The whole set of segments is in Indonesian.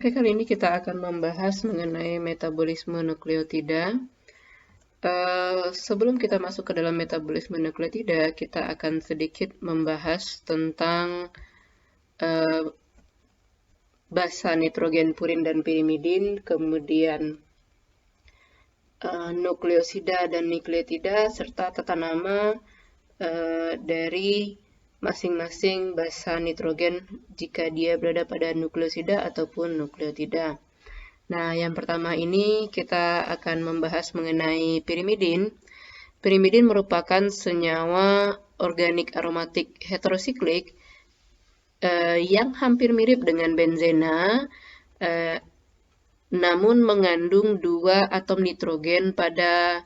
Oke, kali ini kita akan membahas mengenai metabolisme nukleotida. Sebelum kita masuk ke dalam metabolisme nukleotida, kita akan sedikit membahas tentang basa nitrogen purin dan pirimidin, kemudian nukleosida dan nukleotida, serta tata nama dari masing-masing basa nitrogen jika dia berada pada nukleosida ataupun nukleotida. Nah, yang pertama ini kita akan membahas mengenai pirimidin. Pirimidin merupakan senyawa organik aromatik heterosiklik yang hampir mirip dengan benzena, namun mengandung 2 atom nitrogen pada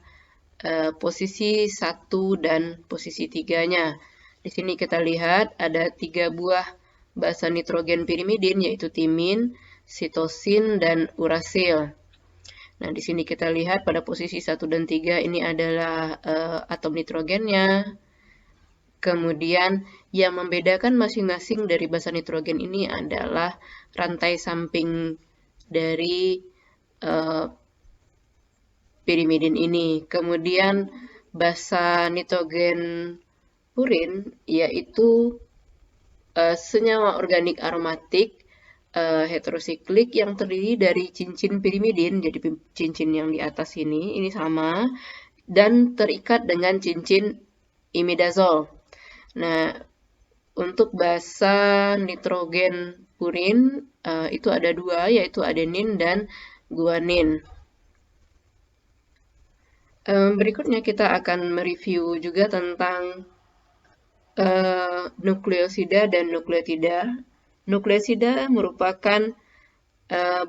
posisi 1 dan posisi 3-nya. Di sini kita lihat ada 3 buah basa nitrogen pirimidin, yaitu timin, sitosin, dan urasil. Nah, di sini kita lihat pada posisi 1 dan 3 ini adalah atom nitrogennya. Kemudian yang membedakan masing-masing dari basa nitrogen ini adalah rantai samping dari pirimidin ini. Kemudian basa nitrogen purin yaitu senyawa organik aromatik heterosiklik yang terdiri dari cincin pirimidin, jadi cincin yang di atas ini sama, dan terikat dengan cincin imidazol. Nah, untuk basa nitrogen purin itu ada 2, yaitu adenin dan guanin. Berikutnya kita akan mereview juga tentang nukleosida dan nukleotida. Nukleosida merupakan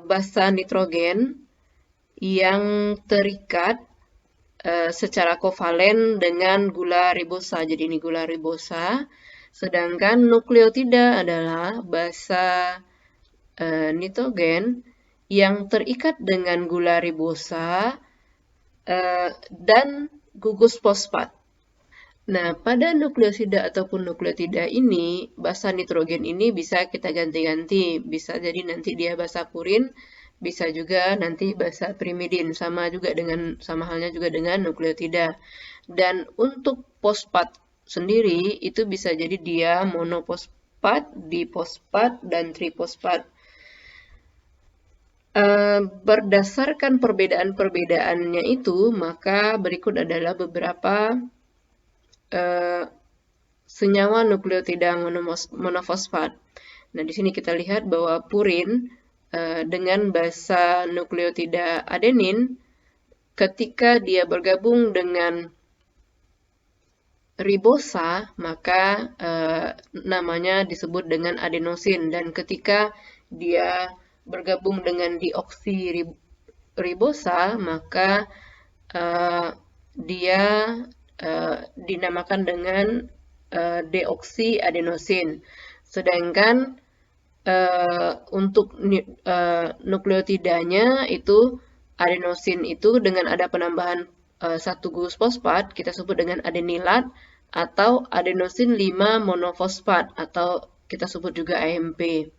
basa nitrogen yang terikat secara kovalen dengan gula ribosa. Jadi ini gula ribosa. Sedangkan nukleotida adalah basa nitrogen yang terikat dengan gula ribosa dan gugus fosfat. Nah, pada nukleosida ataupun nukleotida ini, basa nitrogen ini bisa kita ganti-ganti. Bisa jadi nanti dia basa purin, bisa juga nanti basa pirimidin, sama halnya juga dengan nukleotida. Dan untuk fosfat sendiri itu bisa jadi dia monofosfat, difosfat, dan trifosfat. Berdasarkan perbedaan-perbedaannya itu, maka berikut adalah beberapa senyawa nukleotida monofosfat. Nah, di sini kita lihat bahwa purin dengan basa nukleotida adenin, ketika dia bergabung dengan ribosa, maka namanya disebut dengan adenosin. Dan ketika dia bergabung dengan dioksiribosa, maka dia dinamakan dengan deoksiadenosin. Sedangkan untuk nukleotidanya itu adenosin itu dengan ada penambahan 1 gugus fosfat kita sebut dengan adenilat atau adenosin 5 monofosfat atau kita sebut juga AMP.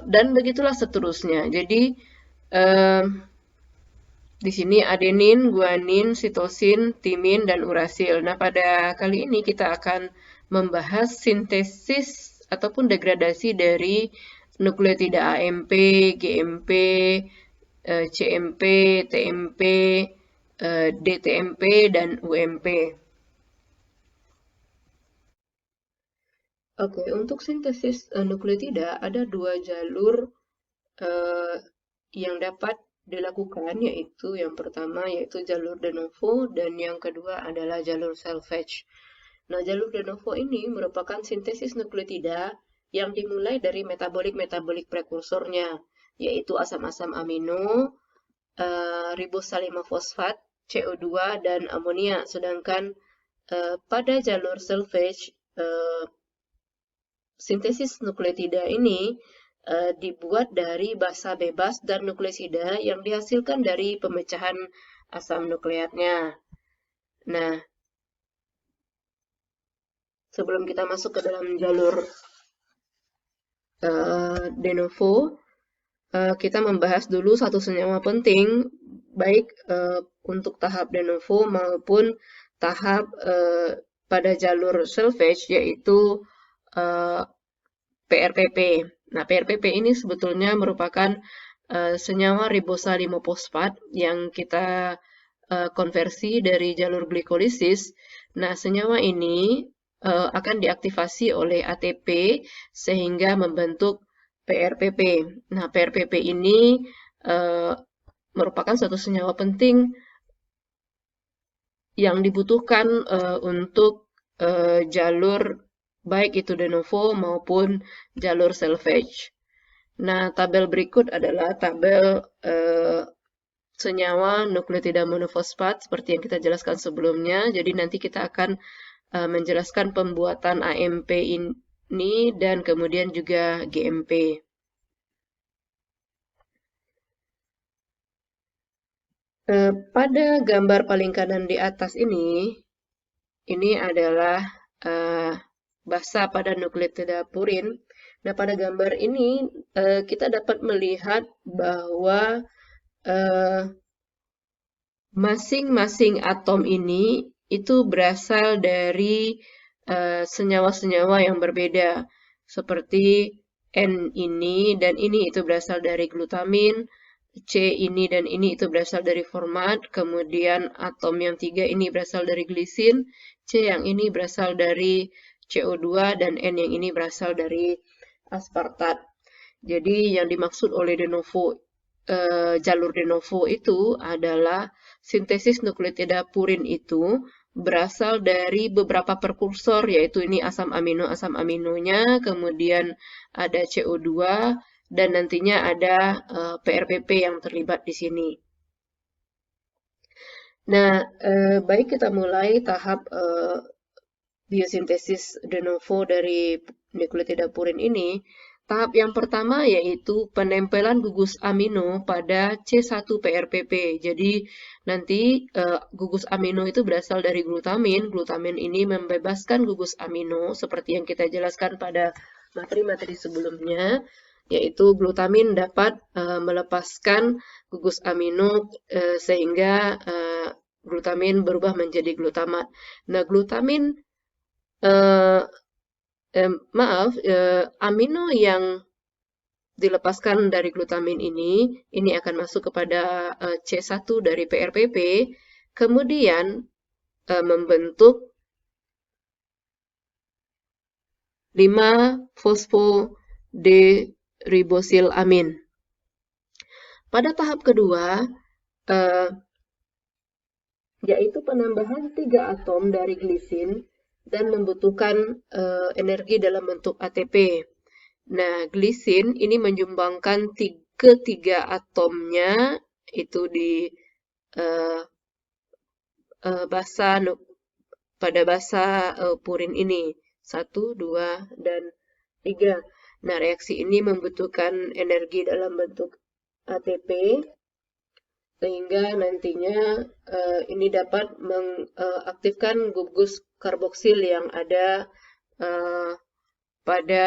Dan begitulah seterusnya. Jadi di sini adenin, guanin, sitosin, timin, dan urasil. Nah, pada kali ini kita akan membahas sintesis ataupun degradasi dari nukleotida AMP, GMP, CMP, TMP, DTMP, dan UMP. Oke, untuk sintesis nukleotida ada 2 jalur yang dapat dilakukan, yaitu yang pertama yaitu jalur de novo dan yang kedua adalah jalur salvage. Nah, jalur de novo ini merupakan sintesis nukleotida yang dimulai dari metabolik prekursornya, yaitu asam-asam amino, ribosa 5 fosfat, CO2, dan amonia. Sedangkan pada jalur salvage, sintesis nukleotida ini dibuat dari basa bebas dan nukleosida yang dihasilkan dari pemecahan asam nukleatnya. Nah, sebelum kita masuk ke dalam jalur de novo, kita membahas dulu satu senyawa penting, baik untuk tahap de novo maupun tahap pada jalur salvage, yaitu PRPP. Nah, PRPP ini sebetulnya merupakan senyawa ribosalimofosfat yang kita konversi dari jalur glikolisis. Nah, senyawa ini akan diaktifasi oleh ATP sehingga membentuk PRPP. Nah, PRPP ini merupakan suatu senyawa penting yang dibutuhkan untuk jalur baik itu de novo maupun jalur salvage. Nah, tabel berikut adalah tabel senyawa nukleotida monofosfat seperti yang kita jelaskan sebelumnya. Jadi nanti kita akan menjelaskan pembuatan AMP ini dan kemudian juga GMP. Pada gambar paling kanan di atas ini adalah basa pada nukleotida purin. Nah, pada gambar ini kita dapat melihat bahwa masing-masing atom ini itu berasal dari senyawa-senyawa yang berbeda. Seperti N ini dan ini itu berasal dari glutamin, C ini dan ini itu berasal dari format, kemudian atom yang 3 ini berasal dari glisin, C yang ini berasal dari CO2, dan N yang ini berasal dari aspartat. Jadi yang dimaksud oleh de novo, jalur de novo itu adalah sintesis nukleotida purin itu berasal dari beberapa prekursor, yaitu ini asam aminonya, kemudian ada CO2, dan nantinya ada PRPP yang terlibat di sini. Nah, baik kita mulai tahap biosintesis de novo dari nukleotida purin ini. Tahap yang pertama yaitu penempelan gugus amino pada C1-PRPP. Jadi nanti gugus amino itu berasal dari glutamin. Glutamin ini membebaskan gugus amino seperti yang kita jelaskan pada materi-materi sebelumnya, yaitu glutamin dapat melepaskan gugus amino sehingga glutamin berubah menjadi glutamat. Nah, glutamin amino yang dilepaskan dari glutamin ini akan masuk kepada C1 dari PRPP, kemudian membentuk 5-fosfoderibosylamin. Pada tahap kedua, yaitu penambahan 3 atom dari glisin dan membutuhkan energi dalam bentuk ATP. Nah, glisin ini menyumbangkan ketiga atomnya itu di pada basa purin ini. 1, 2, dan 3. Nah, reaksi ini membutuhkan energi dalam bentuk ATP, sehingga nantinya ini dapat mengaktifkan gugus karboksil yang ada pada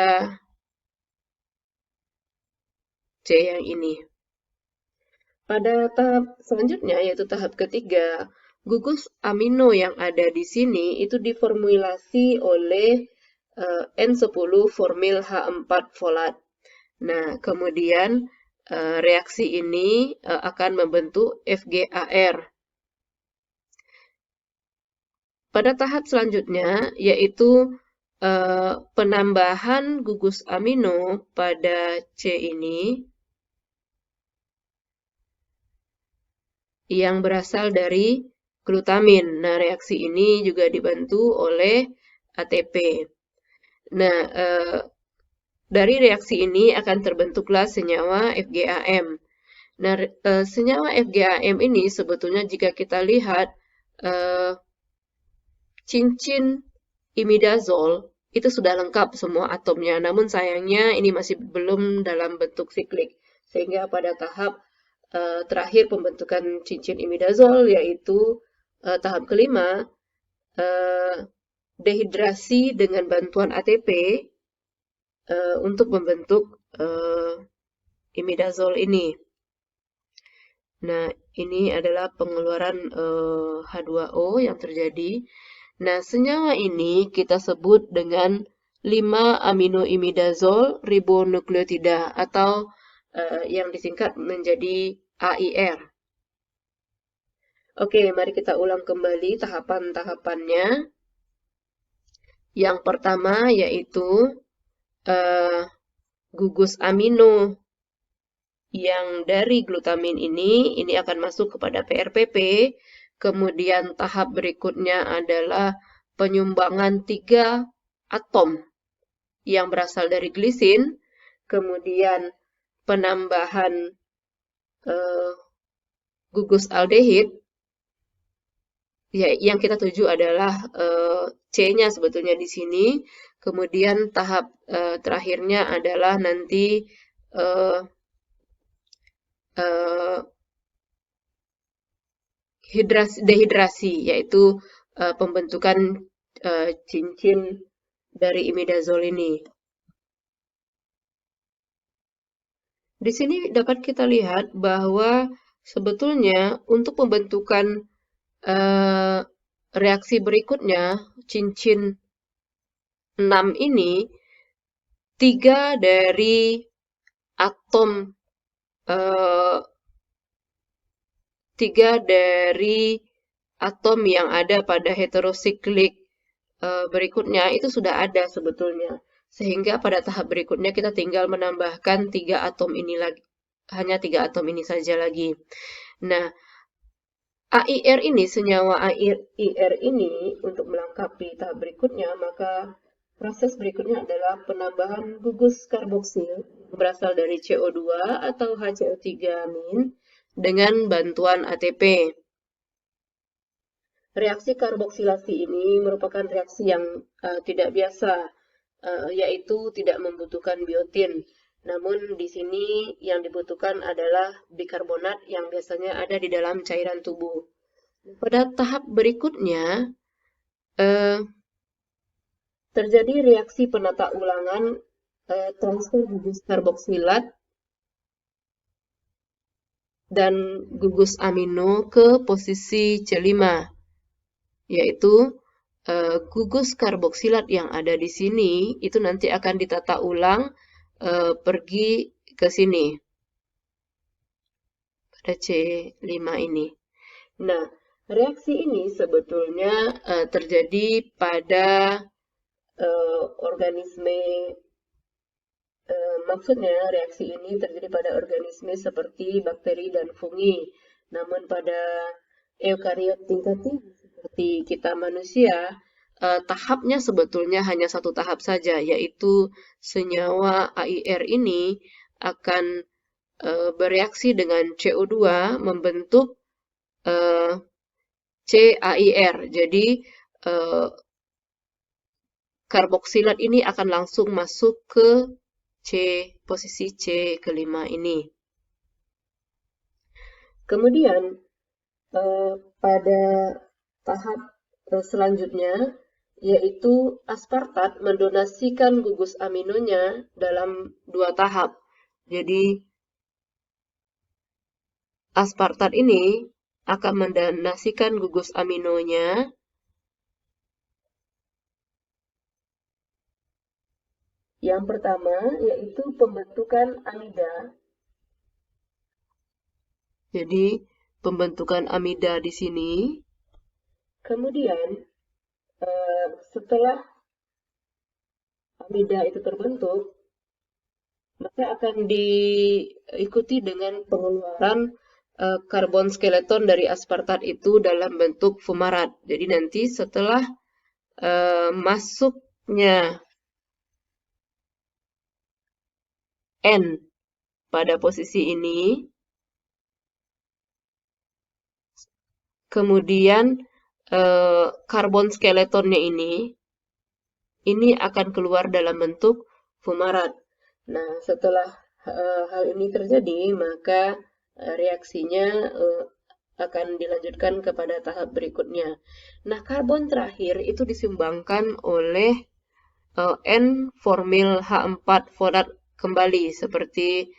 C yang ini. Pada tahap selanjutnya, yaitu tahap ketiga, gugus amino yang ada di sini itu diformulasi oleh N10 formil H4 folat. Nah, kemudian reaksi ini akan membentuk FGAR. Pada tahap selanjutnya, yaitu penambahan gugus amino pada C ini yang berasal dari glutamin. Nah, reaksi ini juga dibantu oleh ATP. Nah, dari reaksi ini akan terbentuklah senyawa FGAM. Nah, senyawa FGAM ini sebetulnya jika kita lihat cincin imidazol itu sudah lengkap semua atomnya, namun sayangnya ini masih belum dalam bentuk siklik, sehingga pada tahap terakhir pembentukan cincin imidazol, yaitu tahap kelima, dehidrasi dengan bantuan ATP untuk membentuk imidazol ini. Nah, ini adalah pengeluaran H2O yang terjadi. Nah, senyawa ini kita sebut dengan 5-aminoimidazol ribonukleotida atau yang disingkat menjadi AIR. Oke, mari kita ulang kembali tahapan-tahapannya. Yang pertama yaitu gugus amino yang dari glutamin ini akan masuk kepada PRPP. Kemudian tahap berikutnya adalah penyumbangan 3 atom yang berasal dari glisin. Kemudian penambahan gugus aldehid. Ya, yang kita tuju adalah C-nya sebetulnya di sini. Kemudian tahap terakhirnya adalah nanti dehidrasi, yaitu pembentukan cincin dari imidazol ini. Di sini dapat kita lihat bahwa sebetulnya untuk pembentukan reaksi berikutnya, cincin 6 ini, 3 dari atom 3 dari atom yang ada pada heterosiklik berikutnya itu sudah ada sebetulnya. Sehingga pada tahap berikutnya kita tinggal menambahkan 3 atom ini lagi. Hanya 3 atom ini saja lagi. Nah, AIR ini, senyawa AIR ini untuk melengkapi tahap berikutnya, maka proses berikutnya adalah penambahan gugus karboksil berasal dari CO2 atau HCO3- dengan bantuan ATP. Reaksi karboksilasi ini merupakan reaksi yang tidak biasa, yaitu tidak membutuhkan biotin. Namun di sini yang dibutuhkan adalah bikarbonat yang biasanya ada di dalam cairan tubuh. Pada tahap berikutnya, terjadi reaksi penata ulangan transfer gugus karboksilat dan gugus amino ke posisi C5, yaitu gugus karboksilat yang ada di sini itu nanti akan ditata ulang pergi ke sini pada C5 ini. Nah, reaksi ini sebetulnya terjadi pada organisme. Maksudnya reaksi ini terjadi pada organisme seperti bakteri dan fungi. Namun pada eukariot tingkat tinggi seperti kita manusia, tahapnya sebetulnya hanya satu tahap saja, yaitu senyawa AIR ini akan bereaksi dengan CO2 membentuk CAIR. Jadi karboksilat ini akan langsung masuk ke posisi C kelima ini. Kemudian pada tahap selanjutnya, yaitu aspartat mendonasikan gugus aminonya dalam 2 tahap. Jadi aspartat ini akan mendonasikan gugus aminonya yang pertama yaitu pembentukan amida. Jadi pembentukan amida di sini. Kemudian setelah amida itu terbentuk, maka akan diikuti dengan pengeluaran karbon skeleton dari aspartat itu dalam bentuk fumarat. Jadi nanti setelah masuknya N pada posisi ini, kemudian karbon skeletonnya ini akan keluar dalam bentuk fumarat. Nah, setelah hal ini terjadi, maka reaksinya akan dilanjutkan kepada tahap berikutnya. Nah, karbon terakhir itu disumbangkan oleh N-formil H4 folat kembali seperti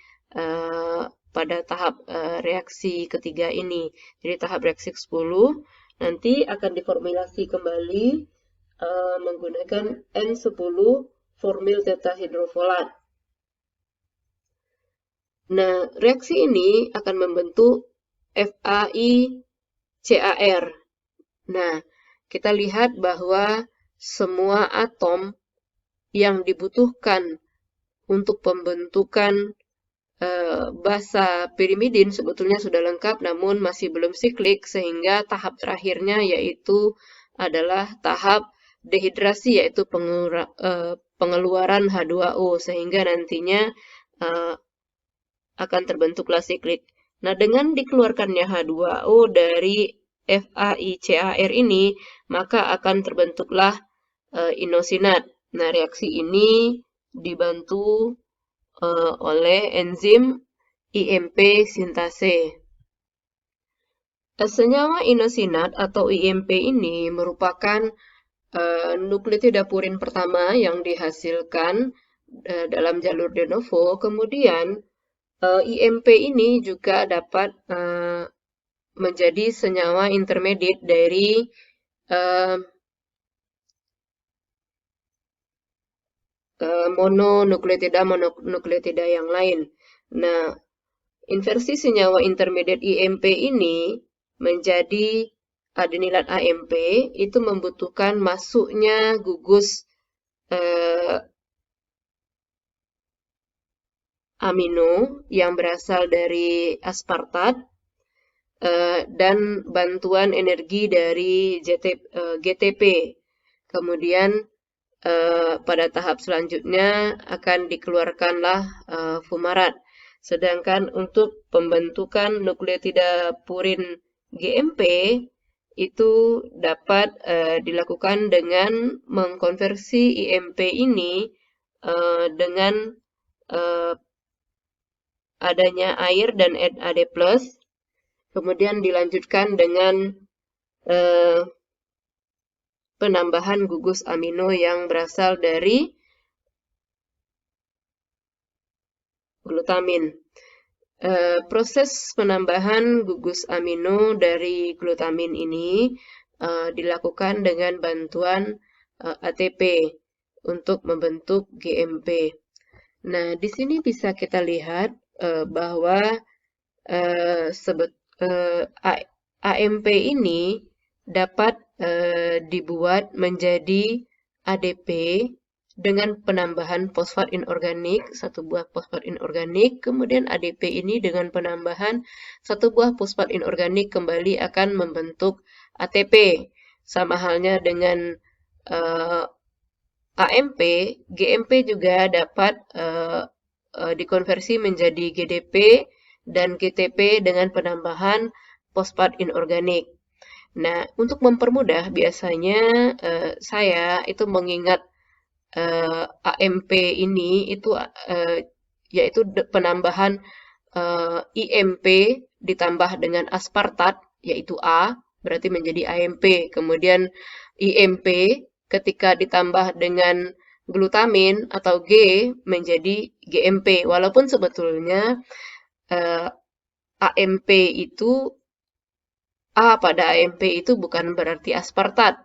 pada tahap reaksi ketiga ini. Jadi tahap reaksi ke-10 nanti akan diformulasi kembali menggunakan N10 formil tetahidrofolat. Nah, reaksi ini akan membentuk FAICAR. Nah, kita lihat bahwa semua atom yang dibutuhkan untuk pembentukan basa pirimidin sebetulnya sudah lengkap, namun masih belum siklik, sehingga tahap terakhirnya yaitu adalah tahap dehidrasi, yaitu pengeluaran H2O, sehingga nantinya akan terbentuklah siklik. Nah, dengan dikeluarkannya H2O dari FAICAR ini, maka akan terbentuklah inosinat. Nah, reaksi ini dibantu oleh enzim IMP sintase. Senyawa inosinat atau IMP ini merupakan nukleotida purin pertama yang dihasilkan dalam jalur de novo. Kemudian IMP ini juga dapat menjadi senyawa intermediate dari mononukleotida yang lain. Nah, inversi senyawa intermediate IMP ini menjadi adenilat AMP itu membutuhkan masuknya gugus amino yang berasal dari aspartat dan bantuan energi dari GTP. Kemudian pada tahap selanjutnya akan dikeluarkanlah fumarat. Sedangkan untuk pembentukan nukleotida purin GMP itu dapat dilakukan dengan mengkonversi IMP ini dengan adanya air dan NAD+, kemudian dilanjutkan dengan penambahan gugus amino yang berasal dari glutamin. Proses penambahan gugus amino dari glutamin ini dilakukan dengan bantuan ATP untuk membentuk GMP. Nah, di sini bisa kita lihat bahwa AMP ini dapat dibuat menjadi ADP dengan penambahan fosfat inorganik, satu buah fosfat inorganik, kemudian ADP ini dengan penambahan satu buah fosfat inorganik kembali akan membentuk ATP. Sama halnya dengan AMP, GMP juga dapat dikonversi menjadi GDP dan GTP dengan penambahan fosfat inorganik. Nah, untuk mempermudah biasanya saya itu mengingat AMP ini itu yaitu penambahan IMP ditambah dengan aspartat yaitu A berarti menjadi AMP. Kemudian IMP ketika ditambah dengan glutamin atau G menjadi GMP. Walaupun sebetulnya AMP itu A pada AMP itu bukan berarti aspartat,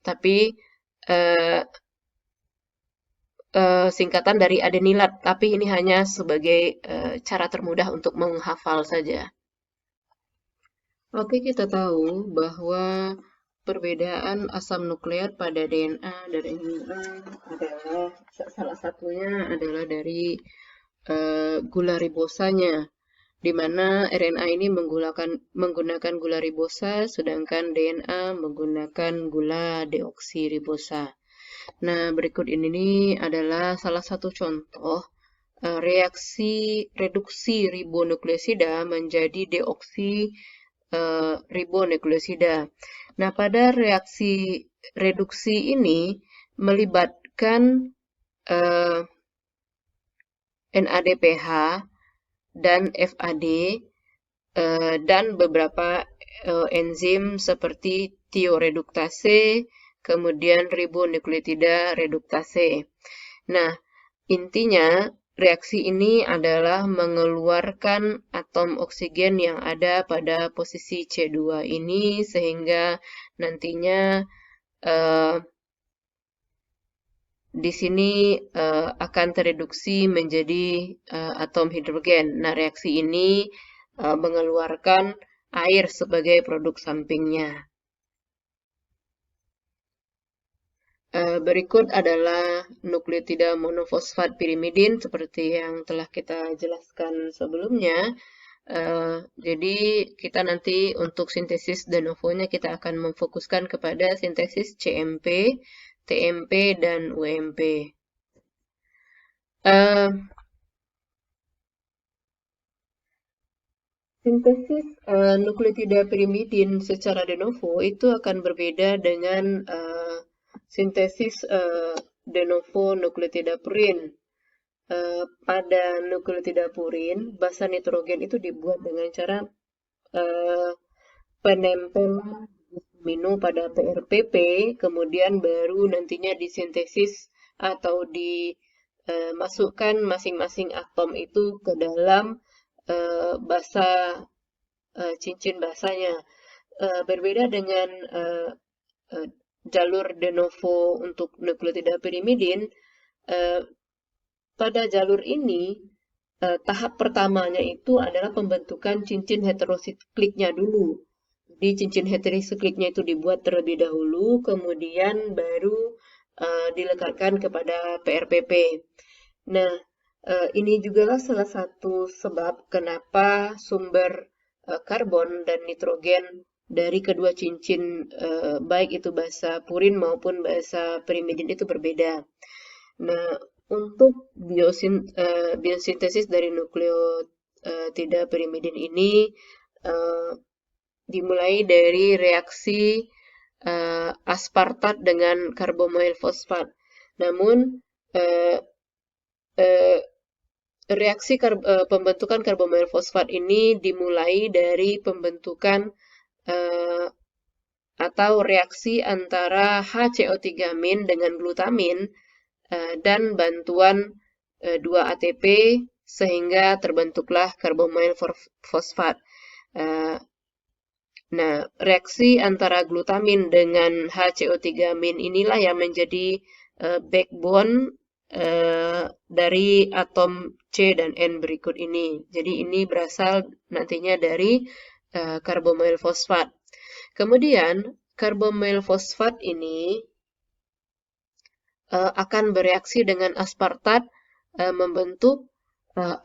tapi singkatan dari adenilat, tapi ini hanya sebagai cara termudah untuk menghafal saja. Oke, kita tahu bahwa perbedaan asam nukleat pada DNA dan RNA adalah salah satunya adalah dari gula ribosanya, di mana RNA ini menggunakan gula ribosa, sedangkan DNA menggunakan gula deoksiribosa. Nah, berikut ini adalah salah satu contoh reaksi reduksi ribonukleosida menjadi deoksi ribonukleosida. Nah, pada reaksi reduksi ini melibatkan NADPH dan FAD dan beberapa enzim seperti thioreduktase, kemudian ribonukleotida reduktase. Nah, intinya reaksi ini adalah mengeluarkan atom oksigen yang ada pada posisi C2 ini, sehingga nantinya di sini akan tereduksi menjadi atom hidrogen. Nah, reaksi ini mengeluarkan air sebagai produk sampingnya. Berikut adalah nukleotida monofosfat pirimidin seperti yang telah kita jelaskan sebelumnya. Jadi kita nanti untuk sintesis de novo-nya kita akan memfokuskan kepada sintesis CMP, TMP, dan UMP. Sintesis nukleotida pirimidin secara de novo itu akan berbeda dengan sintesis de novo nukleotida purin. Pada nukleotida purin, basa nitrogen itu dibuat dengan cara penempelan amino pada PRPP, kemudian baru nantinya disintesis atau dimasukkan masing-masing atom itu ke dalam basa cincin basanya. Berbeda dengan jalur de novo untuk nukleotida pirimidin, pada jalur ini tahap pertamanya itu adalah pembentukan cincin heterosikliknya dulu. Jadi cincin heterosikliknya itu dibuat terlebih dahulu, kemudian baru dilekatkan kepada PRPP. Nah, ini juga salah satu sebab kenapa sumber karbon dan nitrogen dari kedua cincin baik itu basa purin maupun basa pirimidin itu berbeda. Nah, untuk biosintesis dari nukleotida pirimidin ini dimulai dari reaksi aspartat dengan karbomail fosfat. Namun reaksi pembentukan karbomail fosfat ini dimulai dari pembentukan atau reaksi antara HCO3- dengan glutamin dan bantuan 2 ATP sehingga terbentuklah karbomail fosfat. Nah, reaksi antara glutamin dengan HCO3- inilah yang menjadi backbone dari atom C dan N berikut ini. Jadi ini berasal nantinya dari karbomail fosfat. Kemudian karbomail fosfat ini akan bereaksi dengan aspartat membentuk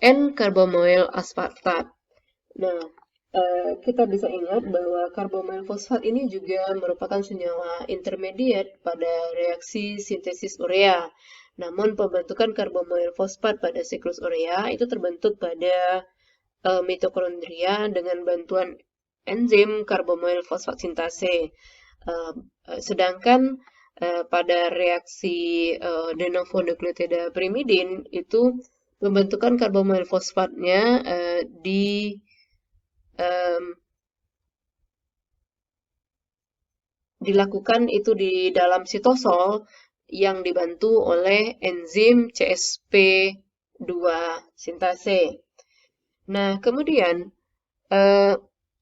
N-karbomail aspartat. Nah, kita bisa ingat bahwa karbomail fosfat ini juga merupakan senyawa intermediate pada reaksi sintesis urea. Namun pembentukan karbomail fosfat pada siklus urea itu terbentuk pada mitokondria dengan bantuan enzim karbomail fosfat sintase. Sedangkan pada reaksi de novo nukleotida pirimidin itu pembentukan karbomail fosfatnya dilakukan itu di dalam sitosol yang dibantu oleh enzim CSP2 sintase. Nah, kemudian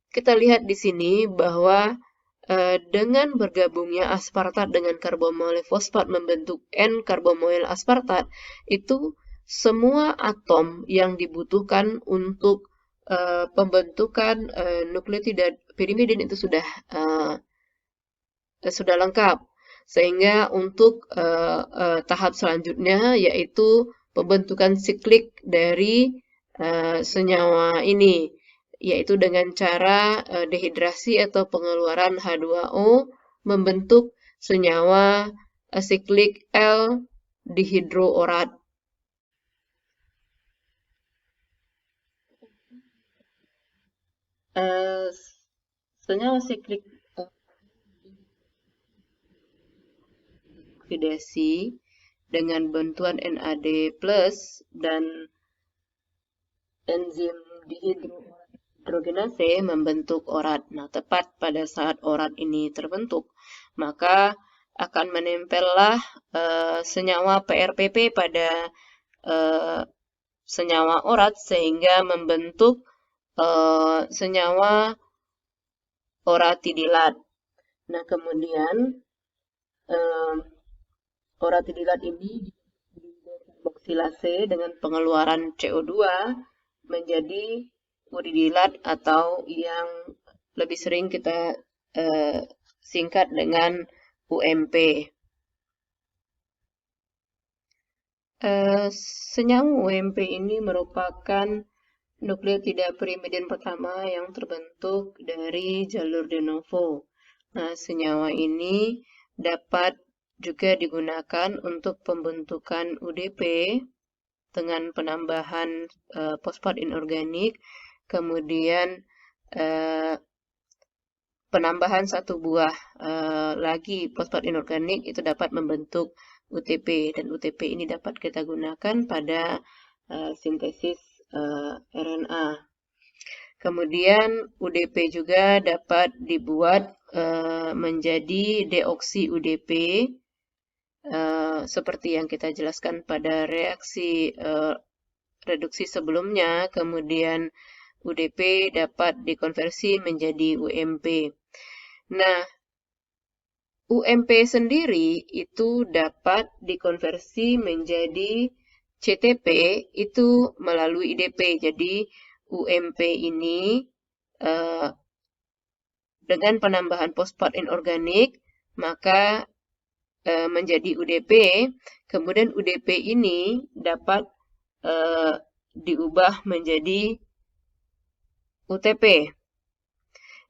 kita lihat di sini bahwa dengan bergabungnya aspartat dengan karbomail fosfat membentuk N-karbomail aspartat, itu semua atom yang dibutuhkan untuk pembentukan nukleotida pirimidin itu sudah lengkap. Sehingga untuk tahap selanjutnya yaitu pembentukan siklik dari senyawa ini, yaitu dengan cara dehidrasi atau pengeluaran H2O membentuk senyawa siklik L-dihidroorat. Senyawa siklik oksidasi dengan bantuan NAD+ dan enzim dihidrogenase membentuk orat. Nah, tepat pada saat orat ini terbentuk, maka akan menempellah senyawa PRPP pada senyawa orat sehingga membentuk senyawa oratidilat. Nah, kemudian oratidilat ini oksilase dengan pengeluaran CO2 menjadi uridilat atau yang lebih sering kita singkat dengan UMP. Senyawa UMP ini merupakan nukleotida pirimidin pertama yang terbentuk dari jalur de novo. Nah, senyawa ini dapat juga digunakan untuk pembentukan UDP dengan penambahan fosfat inorganik, kemudian penambahan satu buah lagi fosfat inorganik itu dapat membentuk UTP, dan UTP ini dapat kita gunakan pada sintesis RNA. Kemudian UDP juga dapat dibuat menjadi deoksi UDP seperti yang kita jelaskan pada reaksi reduksi sebelumnya. Kemudian UDP dapat dikonversi menjadi UMP. Nah, UMP sendiri itu dapat dikonversi menjadi CTP itu melalui IDP. Jadi UMP ini dengan penambahan fosfat inorganik maka menjadi UDP. Kemudian UDP ini dapat diubah menjadi UTP.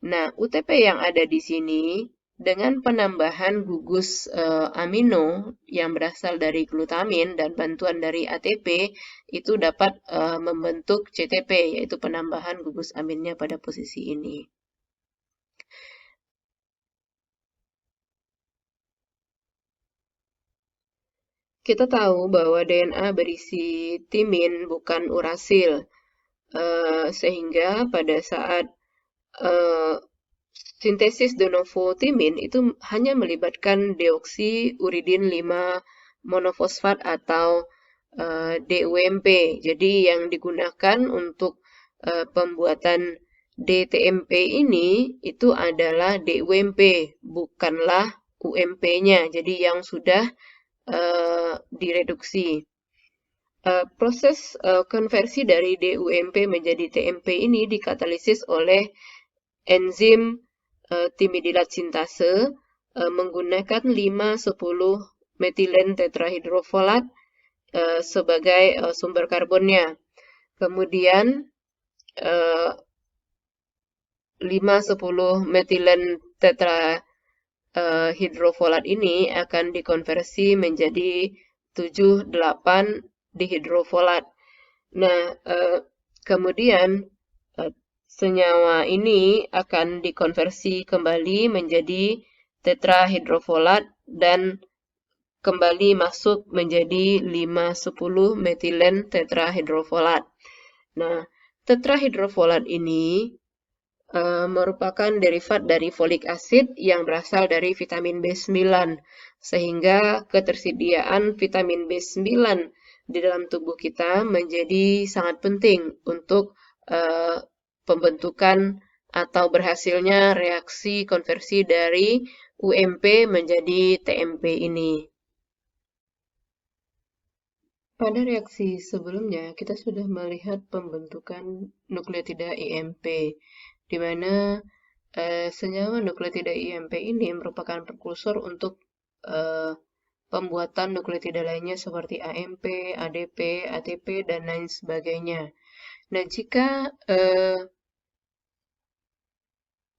Nah, UTP yang ada di sini dengan penambahan gugus amino yang berasal dari glutamin dan bantuan dari ATP itu dapat membentuk CTP, yaitu penambahan gugus aminnya pada posisi ini. Kita tahu bahwa DNA berisi timin bukan urasil, sehingga pada saat sintesis de novo timin itu hanya melibatkan deoksiuridin 5 monofosfat atau DUMP. Jadi yang digunakan untuk pembuatan DTMP ini itu adalah DUMP, bukanlah UMP-nya. Jadi yang sudah direduksi. Proses konversi dari DUMP menjadi TMP ini dikatalisis oleh enzim timidilat sintase menggunakan 5,10 metilen tetrahidrofolat sebagai sumber karbonnya. Kemudian 5,10 metilen tetrahidrofolat ini akan dikonversi menjadi 7,8 dihidrofolat. Nah, kemudian senyawa ini akan dikonversi kembali menjadi tetrahidrofolat dan kembali masuk menjadi 5,10 metilen tetrahidrofolat. Nah, tetrahidrofolat ini merupakan derivat dari folik asid yang berasal dari vitamin B9, sehingga ketersediaan vitamin B9 di dalam tubuh kita menjadi sangat penting untuk pembentukan atau berhasilnya reaksi konversi dari UMP menjadi TMP ini. Pada reaksi sebelumnya, kita sudah melihat pembentukan nukleotida IMP, di mana senyawa nukleotida IMP ini merupakan prekursor untuk pembuatan nukleotida lainnya seperti AMP, ADP, ATP, dan lain sebagainya. Nah, jika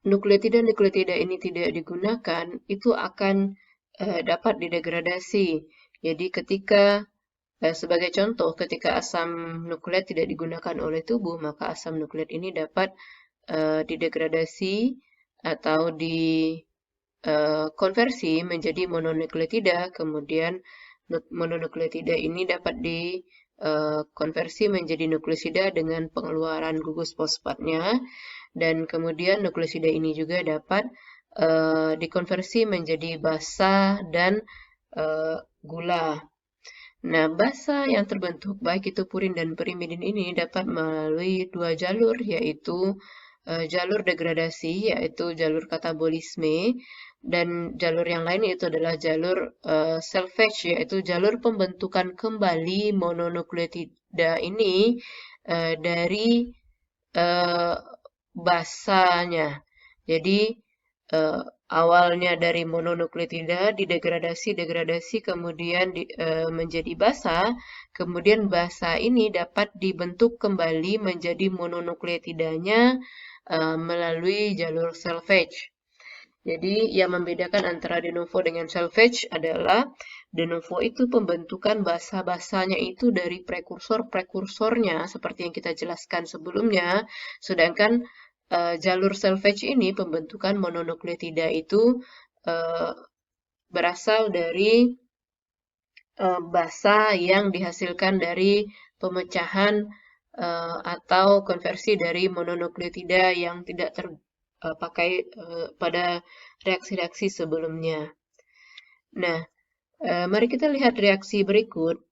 nukleotida ini tidak digunakan, itu akan dapat didegradasi. Jadi ketika sebagai contoh, ketika asam nukleat tidak digunakan oleh tubuh, maka asam nukleat ini dapat didegradasi atau dikonversi menjadi mononukleotida. Kemudian mononukleotida ini dapat dikonversi menjadi nukleosida dengan pengeluaran gugus fosfatnya. Dan kemudian nukleosida ini juga dapat dikonversi menjadi basa dan gula. Nah, basa yang terbentuk baik itu purin dan perimidin ini dapat melalui dua jalur, yaitu jalur degradasi, yaitu jalur katabolisme, dan jalur yang lain itu adalah jalur salvage, yaitu jalur pembentukan kembali mononukleotida ini dari eh, basanya. Jadi awalnya dari mononukleotida didegradasi kemudian menjadi basa, kemudian basa ini dapat dibentuk kembali menjadi mononukleotidanya melalui jalur salvage. Jadi yang membedakan antara de novo dengan salvage adalah de novo itu pembentukan basa-basanya itu dari prekursor-prekursornya seperti yang kita jelaskan sebelumnya, sedangkan jalur salvage ini pembentukan mononukleotida itu uh, berasal dari basa yang dihasilkan dari pemecahan atau konversi dari mononukleotida yang tidak terpakai pada reaksi-reaksi sebelumnya. Nah, mari kita lihat reaksi berikut.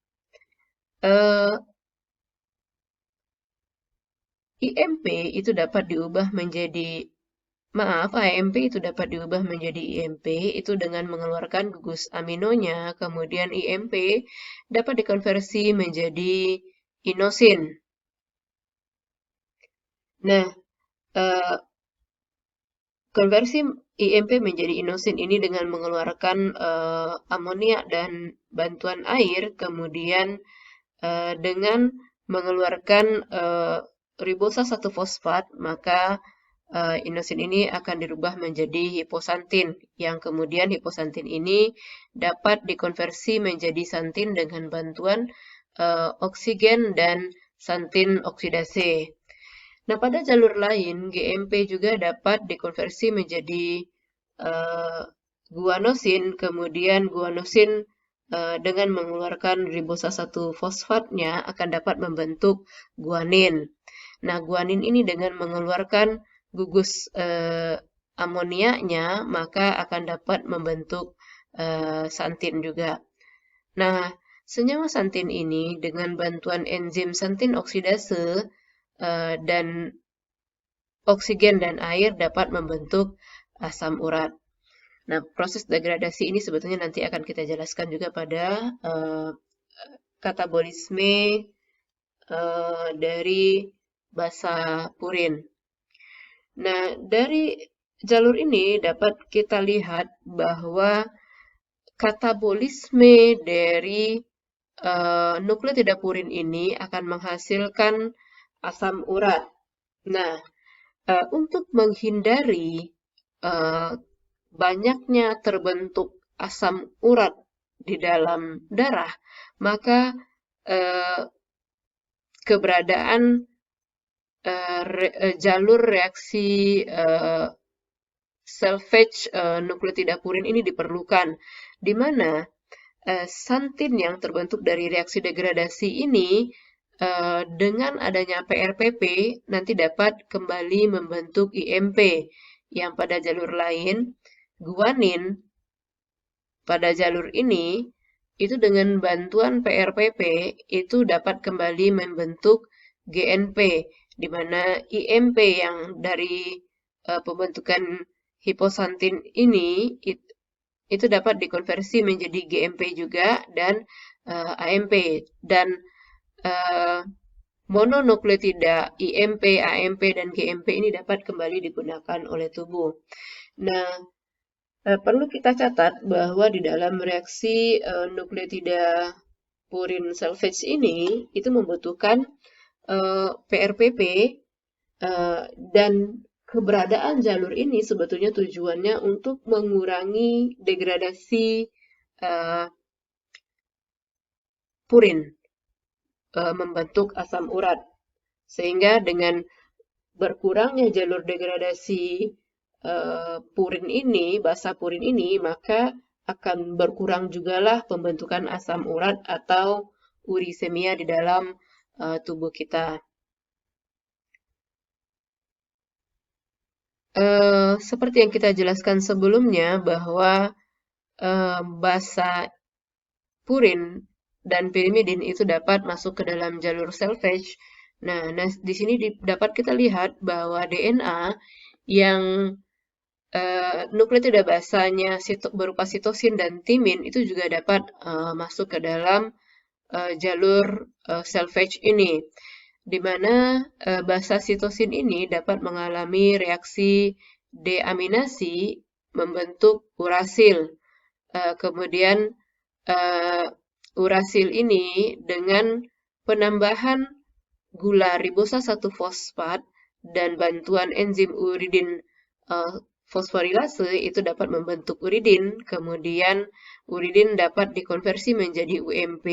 IMP itu dapat diubah menjadi AMP itu dapat diubah menjadi IMP itu dengan mengeluarkan gugus aminonya, kemudian IMP dapat dikonversi menjadi inosin. Nah, konversi IMP menjadi inosin ini dengan mengeluarkan amonia dan bantuan air, kemudian dengan mengeluarkan ribosa 1-fosfat, maka inosin ini akan dirubah menjadi hiposantin, yang kemudian hiposantin ini dapat dikonversi menjadi santin dengan bantuan oksigen dan santin oksidase. Nah, pada jalur lain, GMP juga dapat dikonversi menjadi guanosin, kemudian guanosin dengan mengeluarkan ribosa 1-fosfatnya akan dapat membentuk guanin. Nah, guanin ini dengan mengeluarkan gugus amoniaknya, maka akan dapat membentuk santin juga. Nah, senyawa santin ini dengan bantuan enzim santin oksidase dan oksigen dan air dapat membentuk asam urat. Nah, proses degradasi ini sebetulnya nanti akan kita jelaskan juga pada katabolisme dari basa purin. Nah, dari jalur ini dapat kita lihat bahwa katabolisme dari nukleotida purin ini akan menghasilkan asam urat. Nah, untuk menghindari banyaknya terbentuk asam urat di dalam darah, maka keberadaan jalur reaksi salvage nukleotida purin ini diperlukan, di mana santin yang terbentuk dari reaksi degradasi ini dengan adanya PRPP nanti dapat kembali membentuk IMP yang pada jalur lain, guanin pada jalur ini itu dengan bantuan PRPP itu dapat kembali membentuk GNP, di mana IMP yang dari pembentukan hiposantin ini itu dapat dikonversi menjadi GMP juga dan AMP, dan mononukleotida IMP, AMP, dan GMP ini dapat kembali digunakan oleh tubuh. Nah, perlu kita catat bahwa di dalam reaksi nukleotida purin salvage ini itu membutuhkan PRPP dan keberadaan jalur ini sebetulnya tujuannya untuk mengurangi degradasi purin membentuk asam urat, sehingga dengan berkurangnya jalur degradasi purin ini, basa purin ini, maka akan berkurang jugalah pembentukan asam urat atau urisemia di dalam tubuh kita. Seperti yang kita jelaskan sebelumnya bahwa basa purin dan pirimidin itu dapat masuk ke dalam jalur salvage. Nah, di sini dapat kita lihat bahwa DNA yang nukleotida basanya berupa sitosin dan timin itu juga dapat masuk ke dalam jalur salvage ini, di mana basa sitosin ini dapat mengalami reaksi deaminasi membentuk urasil. Kemudian urasil ini dengan penambahan gula ribosa 1-fosfat dan bantuan enzim uridin fosforilase itu dapat membentuk uridin, kemudian uridin dapat dikonversi menjadi UMP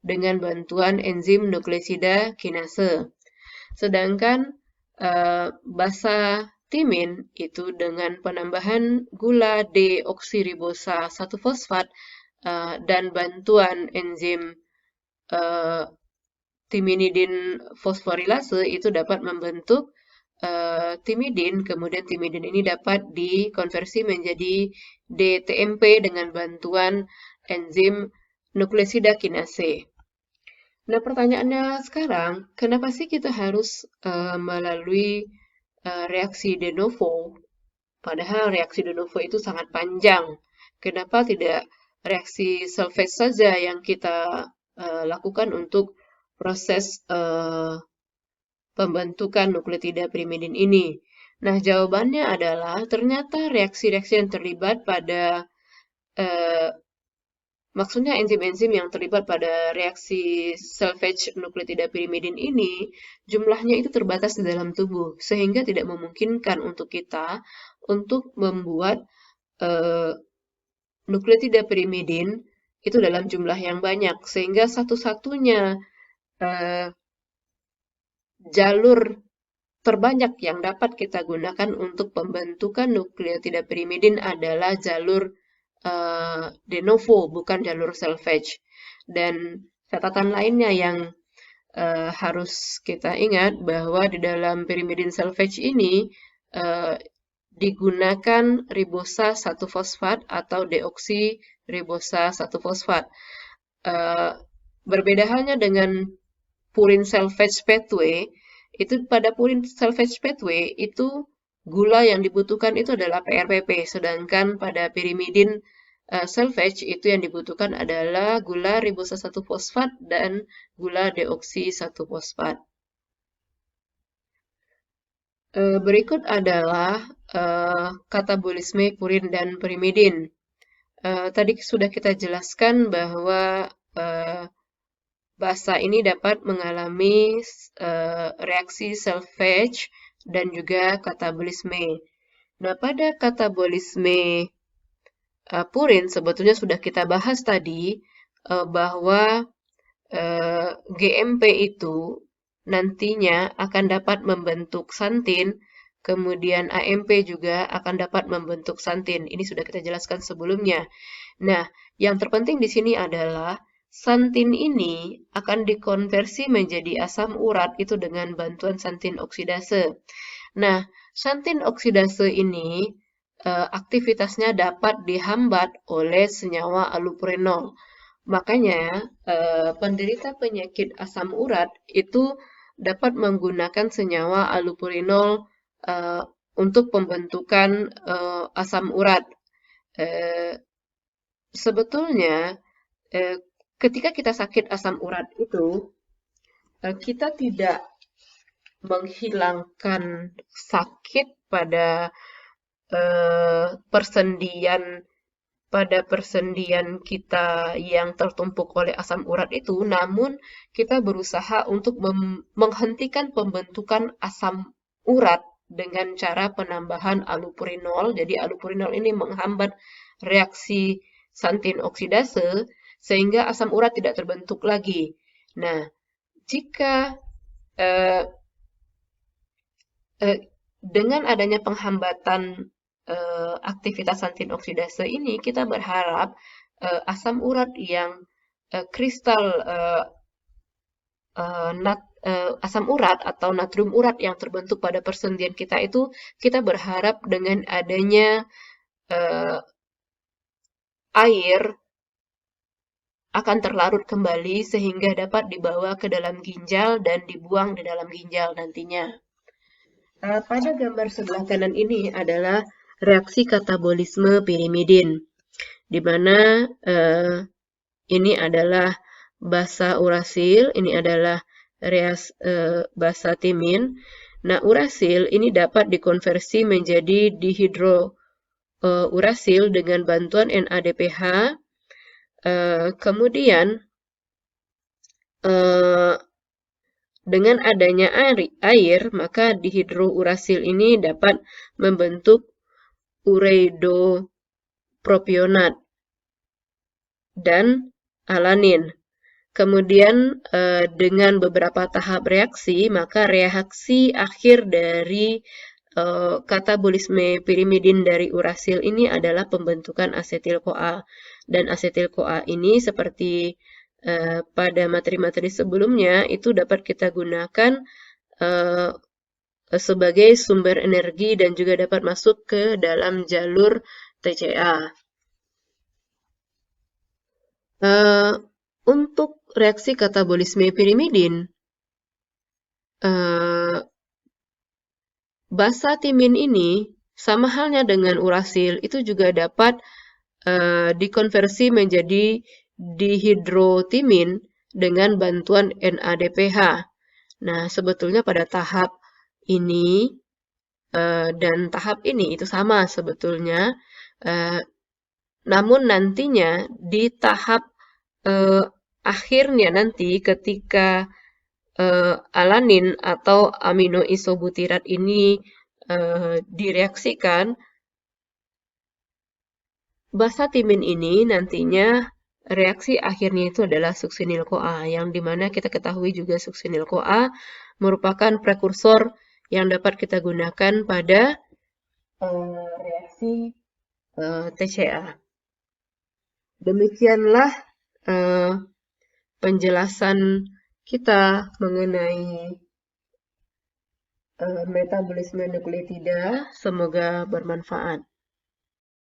dengan bantuan enzim nukleosida kinase. Sedangkan basa timin itu dengan penambahan gula deoksiribosa 1-fosfat dan bantuan enzim timinidin fosforilase itu dapat membentuk timidin, kemudian timidin ini dapat dikonversi menjadi DTMP dengan bantuan enzim nukleosida kinase. Nah, pertanyaannya sekarang, kenapa sih kita harus melalui reaksi de novo? Padahal reaksi de novo itu sangat panjang. Kenapa tidak reaksi salvage saja yang kita lakukan untuk proses pembentukan nukleotida pirimidin ini? Nah, jawabannya adalah ternyata reaksi-reaksi yang terlibat pada maksudnya enzim-enzim yang terlibat pada reaksi salvage nukleotida pirimidin ini jumlahnya itu terbatas di dalam tubuh, sehingga tidak memungkinkan untuk kita untuk membuat nukleotida pirimidin itu dalam jumlah yang banyak, sehingga satu-satunya jalur terbanyak yang dapat kita gunakan untuk pembentukan nukleotida pirimidin adalah jalur de novo, bukan jalur salvage. Dan catatan lainnya yang harus kita ingat bahwa di dalam pirimidin salvage ini digunakan ribosa 1-fosfat atau deoksiribosa 1-fosfat. Berbeda halnya dengan purin salvage pathway, itu pada purin salvage pathway itu gula yang dibutuhkan itu adalah PRPP, sedangkan pada pirimidin salvage itu yang dibutuhkan adalah gula ribosa 1-fosfat dan gula deoksi 1-fosfat. Berikut adalah katabolisme purin dan pirimidin. Tadi sudah kita jelaskan bahwa basa ini dapat mengalami reaksi salvage dan juga katabolisme. Nah, pada katabolisme purin sebetulnya sudah kita bahas tadi bahwa GMP itu nantinya akan dapat membentuk santin, kemudian AMP juga akan dapat membentuk santin. Ini sudah kita jelaskan sebelumnya. Nah, yang terpenting di sini adalah santin ini akan dikonversi menjadi asam urat itu dengan bantuan santin oksidase. Nah, santin oksidase ini aktivitasnya dapat dihambat oleh senyawa allopurinol. Makanya penderita penyakit asam urat itu dapat menggunakan senyawa allopurinol untuk pembentukan asam urat. Sebetulnya ketika kita sakit asam urat itu kita tidak menghilangkan sakit pada persendian kita yang tertumpuk oleh asam urat itu, namun kita berusaha untuk menghentikan pembentukan asam urat dengan cara penambahan allopurinol. Jadi allopurinol ini menghambat reaksi santin oksidase sehingga asam urat tidak terbentuk lagi. Nah, jika dengan adanya penghambatan aktivitas santin oksidase ini, kita berharap asam urat yang kristal asam urat atau natrium urat yang terbentuk pada persendian kita itu, kita berharap dengan adanya air akan terlarut kembali sehingga dapat dibawa ke dalam ginjal dan dibuang di dalam ginjal nantinya. Pada gambar sebelah kanan ini adalah reaksi katabolisme pirimidin, di mana ini adalah basa urasil, ini adalah basa timin. Nah, urasil ini dapat dikonversi menjadi dihidrourasil dengan bantuan NADPH. Kemudian dengan adanya air, maka dihidrourasil ini dapat membentuk ureidopropionat dan alanin. Kemudian dengan beberapa tahap reaksi, maka reaksi akhir dari katabolisme pirimidin dari urasil ini adalah pembentukan asetil-CoA. Dan asetil-CoA ini seperti pada materi-materi sebelumnya itu dapat kita gunakan sebagai sumber energi dan juga dapat masuk ke dalam jalur TCA. Untuk reaksi katabolisme pirimidin, basa timin ini sama halnya dengan urasil, itu juga dapat dikonversi menjadi dihidrotimin dengan bantuan NADPH. Nah, sebetulnya pada tahap ini dan tahap ini itu sama sebetulnya, namun nantinya di tahap akhirnya nanti ketika alanin atau aminoisobutirat ini direaksikan, basa timin ini nantinya reaksi akhirnya itu adalah suksinil-CoA, yang dimana kita ketahui juga suksinil-CoA merupakan prekursor yang dapat kita gunakan pada reaksi TCA. Demikianlah penjelasan kita mengenai metabolisme nukleotida. Semoga bermanfaat.